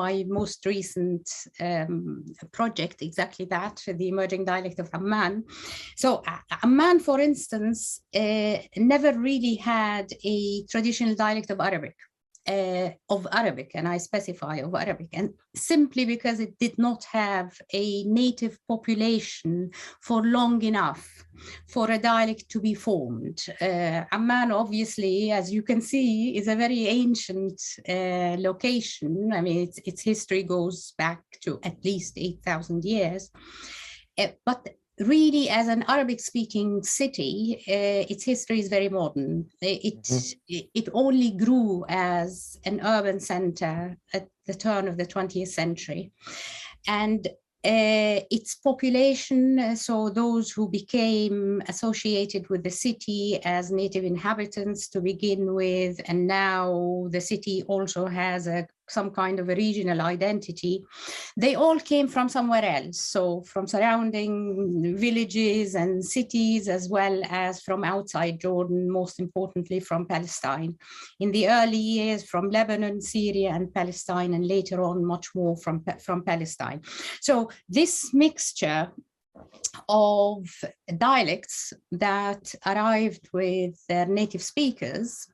my most recent project, exactly that, the emerging dialect of Amman. So Amman, for instance, never really had a traditional dialect of Arabic, and I specify of Arabic, and simply because it did not have a native population for long enough for a dialect to be formed. Amman, obviously, as you can see, is a very ancient location. I mean, its history goes back to at least 8,000 years. But really, as an Arabic-speaking city, its history is very modern. It only grew as an urban center at the turn of the 20th century. And its population, so those who became associated with the city as native inhabitants to begin with, and now the city also has some kind of a regional identity, they all came from somewhere else. So from surrounding villages and cities, as well as from outside Jordan, most importantly from Palestine. In the early years, from Lebanon, Syria, and Palestine, and later on much more from Palestine. So this mixture of dialects that arrived with their native speakers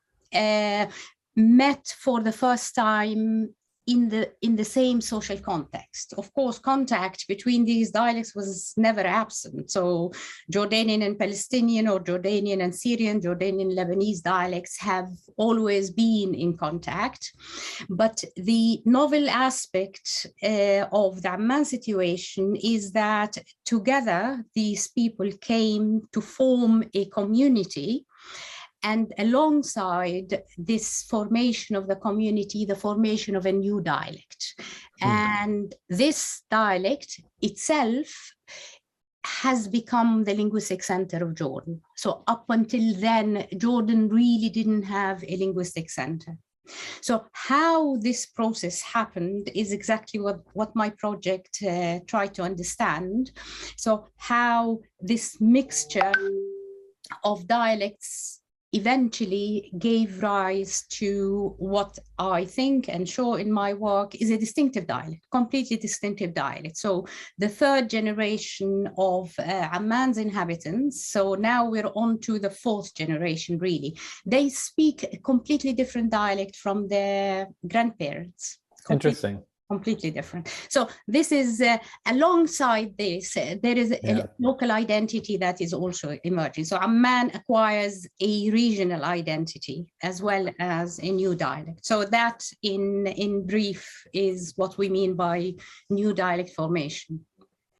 met for the first time in the same social context. Of course, contact between these dialects was never absent. So Jordanian and Palestinian, or Jordanian and Syrian, Jordanian Lebanese dialects have always been in contact. But the novel aspect of the Amman situation is that together these people came to form a community. And alongside this formation of the community, the formation of a new dialect. And this dialect itself has become the linguistic center of Jordan. So up until then, Jordan really didn't have a linguistic center. So how this process happened is exactly what my project tried to understand. So how this mixture of dialects eventually gave rise to what I think and show in my work is a distinctive dialect, completely distinctive dialect. So the third generation of Amman's inhabitants, so now we're on to the fourth generation really, they speak a completely different dialect from their grandparents. Interesting. Completely different. So this is alongside this, there is a local identity that is also emerging. So Amman acquires a regional identity as well as a new dialect. So that in brief is what we mean by new dialect formation.